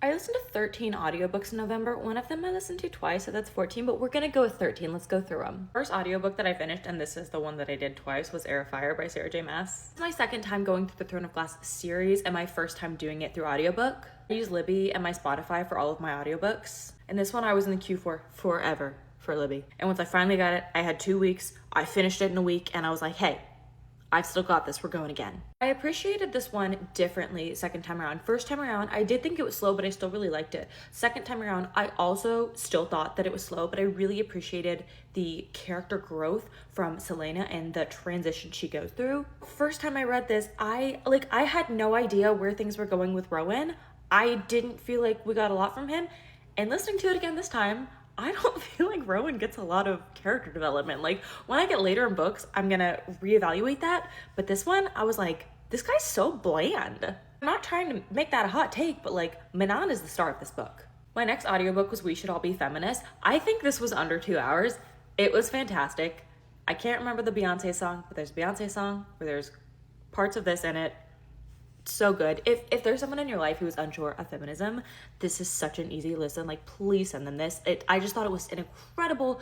I listened to 13 audiobooks in November. One of them I listened to twice, so that's 14, but we're gonna go with 13. Let's go through them. First audiobook that I finished, and this is the one that I did twice, was Air of Fire by Sarah J. Maas. It's my second time going through the Throne of Glass series and my first time doing it through audiobook. I use Libby and my Spotify for all of my audiobooks. And this one I was in the queue for forever for Libby. And once I finally got it, I had 2 weeks. I finished it in a week and I was like, hey, I've still got this, we're going again. I appreciated this one differently second time around. First time around, I did think it was slow, but I still really liked it. Second time around, I also still thought that it was slow, but I really appreciated the character growth from Selena and the transition she goes through. First time I read this, I had no idea where things were going with Rowan. I didn't feel like we got a lot from him. And listening to it again this time, I don't feel like Rowan gets a lot of character development. Like, when I get later in books, I'm gonna reevaluate that. But this one, I was like, this guy's so bland. I'm not trying to make that a hot take, but like, Manon is the star of this book. My next audiobook was We Should All Be Feminists. I think this was under 2 hours. It was fantastic. I can't remember the Beyonce song, but there's a Beyonce song where there's parts of this in it. So good. If there's someone in your life who is unsure of feminism, this is such an easy listen. Like, please send them this. I just thought it was an incredible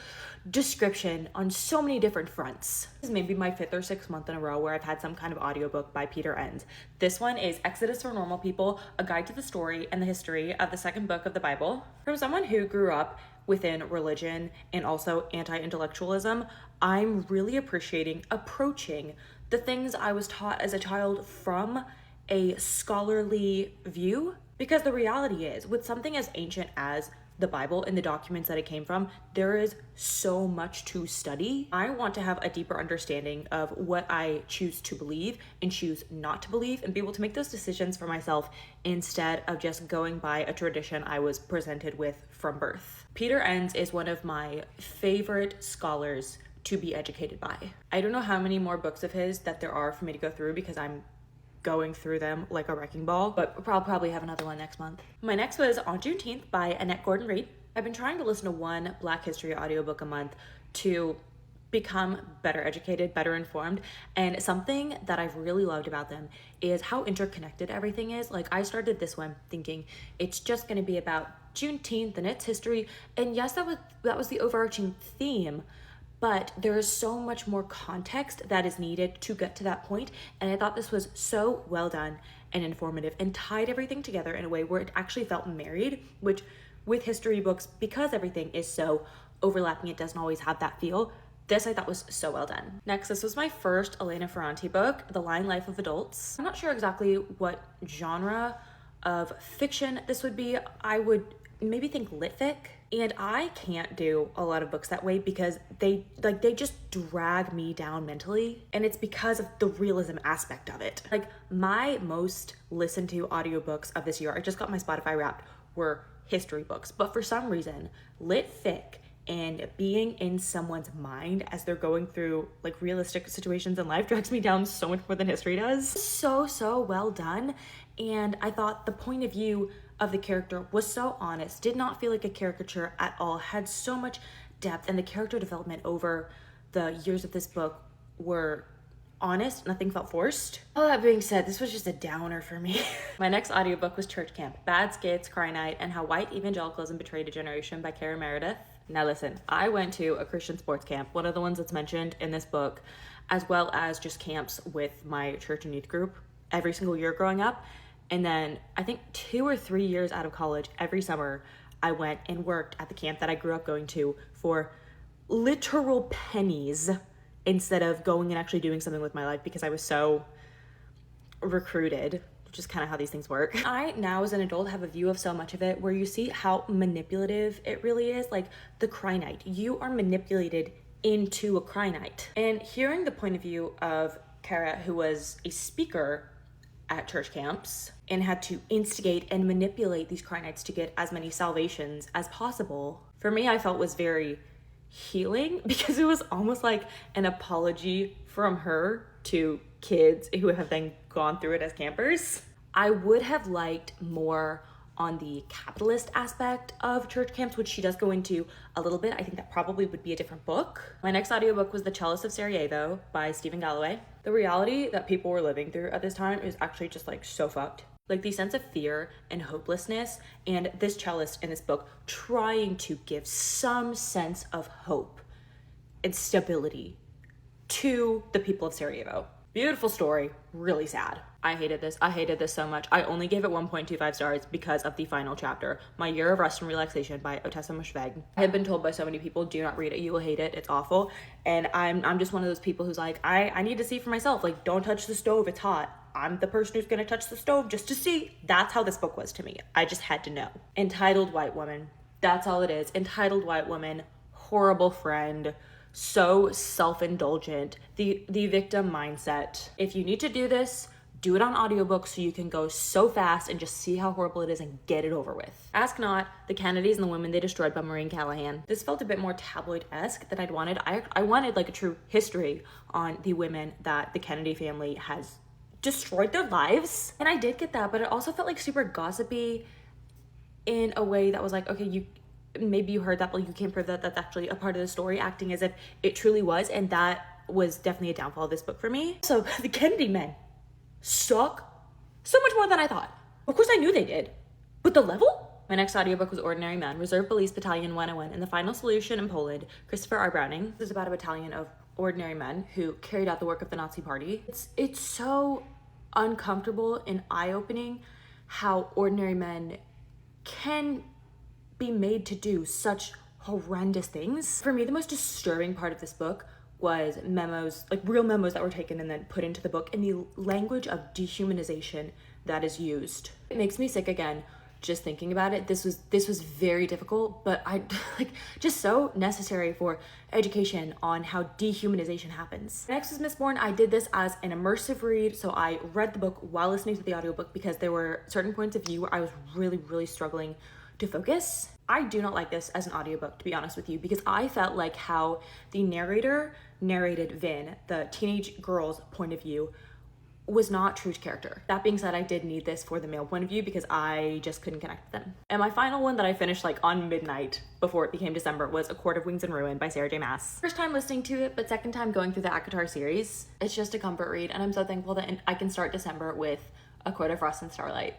description on so many different fronts. This is maybe my 5th or 6th month in a row where I've had some kind of audiobook by Peter Enns. This one is Exodus for Normal People, a guide to the story and the history of the second book of the Bible. From someone who grew up within religion and also anti-intellectualism, I'm really appreciating approaching the things I was taught as a child from a scholarly view, because the reality is, with something as ancient as the Bible and the documents that it came from, there is so much to study. I want to have a deeper understanding of what I choose to believe and choose not to believe, and be able to make those decisions for myself instead of just going by a tradition I was presented with from birth. Peter Enns is one of my favorite scholars to be educated by. I don't know how many more books of his that there are for me to go through, because I'm going through them like a wrecking ball, but I'll probably have another one next month. My next was On Juneteenth by Annette Gordon-Reed. I've been trying to listen to one Black history audiobook a month to become better educated, better informed, and something that I've really loved about them is how interconnected everything is. Like, I started this one thinking it's just going to be about Juneteenth and its history, and yes, that was the overarching theme, but there is so much more context that is needed to get to that point. And I thought this was so well done and informative and tied everything together in a way where it actually felt married, which with history books, because everything is so overlapping, it doesn't always have that feel. This I thought was so well done. Next, this was my first Elena Ferrante book, The Lying Life of Adults. I'm not sure exactly what genre of fiction this would be. I would maybe think lit fic. And I can't do a lot of books that way because they just drag me down mentally. And it's because of the realism aspect of it. Like, my most listened to audiobooks of this year, I just got my Spotify Wrapped, were history books. But for some reason, lit fic and being in someone's mind as they're going through like realistic situations in life drags me down so much more than history does. So well done. And I thought the point of view of the character was so honest, did not feel like a caricature at all, had so much depth, and the character development over the years of this book were honest. Nothing felt forced. All that being said, this was just a downer for me. My next audiobook was Church Camp, Bad Skits, Cry Night, and How White Evangelicalism Betrayed a Generation by Kara Meredith. Now listen, I went to a Christian sports camp, one of the ones that's mentioned in this book, as well as just camps with my church and youth group every single year growing up. And then I think 2 or 3 years out of college, every summer, I went and worked at the camp that I grew up going to for literal pennies instead of going and actually doing something with my life because I was so recruited, which is kind of how these things work. I now as an adult have a view of so much of it where you see how manipulative it really is. Like the Cry Night, you are manipulated into a Cry Night. And hearing the point of view of Kara, who was a speaker at church camps and had to instigate and manipulate these Cry Nights to get as many salvations as possible, for me, I felt was very healing because it was almost like an apology from her to kids who have then gone through it as campers. I would have liked more on the capitalist aspect of church camps, which she does go into a little bit. I think that probably would be a different book. My next audiobook was The Cellist of Sarajevo by Stephen Galloway. The reality that people were living through at this time is actually just like so fucked. Like the sense of fear and hopelessness, and this cellist in this book trying to give some sense of hope and stability to the people of Sarajevo. Beautiful story, really sad. I hated this so much. I only gave it 1.25 stars because of the final chapter, My Year of Rest and Relaxation by Otessa Moshfegh. I have been told by so many people, do not read it, you will hate it, it's awful. And I'm just one of those people who's like, I need to see for myself, like, don't touch the stove, it's hot. I'm the person who's gonna touch the stove just to see. That's how this book was to me. I just had to know. Entitled White Woman, that's all it is. Entitled White Woman, horrible friend, so self-indulgent, the victim mindset. If you need to do this, do it on audiobook so you can go so fast and just see how horrible it is and get it over with. Ask Not, The Kennedys and the Women They Destroyed by Maureen Callahan. This felt a bit more tabloid-esque than I'd wanted. I wanted like a true history on the women that the Kennedy family has destroyed their lives. And I did get that, but it also felt like super gossipy in a way that was like, okay, maybe you heard that, but you can't prove that that's actually a part of the story, acting as if it truly was. And that was definitely a downfall of this book for me. So the Kennedy men suck so much more than I thought. Of course I knew they did, but the level? My next audiobook was Ordinary Men, Reserve Police Battalion 101, and The Final Solution in Poland, Christopher R. Browning. This is about a battalion of ordinary men who carried out the work of the Nazi Party. It's so uncomfortable and eye-opening how ordinary men can be made to do such horrendous things. For me, the most disturbing part of this book was memos, like real memos that were taken and then put into the book, and the language of dehumanization that is used. It makes me sick again just thinking about it. This was very difficult, but I like just so necessary for education on how dehumanization happens. Next is Mistborn. I did this as an immersive read, so I read the book while listening to the audiobook because there were certain points of view where I was really struggling to focus. I do not like this as an audiobook, to be honest with you, because I felt like how the narrator narrated Vin, the teenage girl's point of view, was not true to character. That being said, I did need this for the male point of view because I just couldn't connect with them. And my final one that I finished like on midnight before it became December was A Court of Wings and Ruin by Sarah J Maas. First time listening to it, but second time going through the ACOTAR series. It's just a comfort read, and I'm so thankful that I can start December with A Court of Frost and Starlight.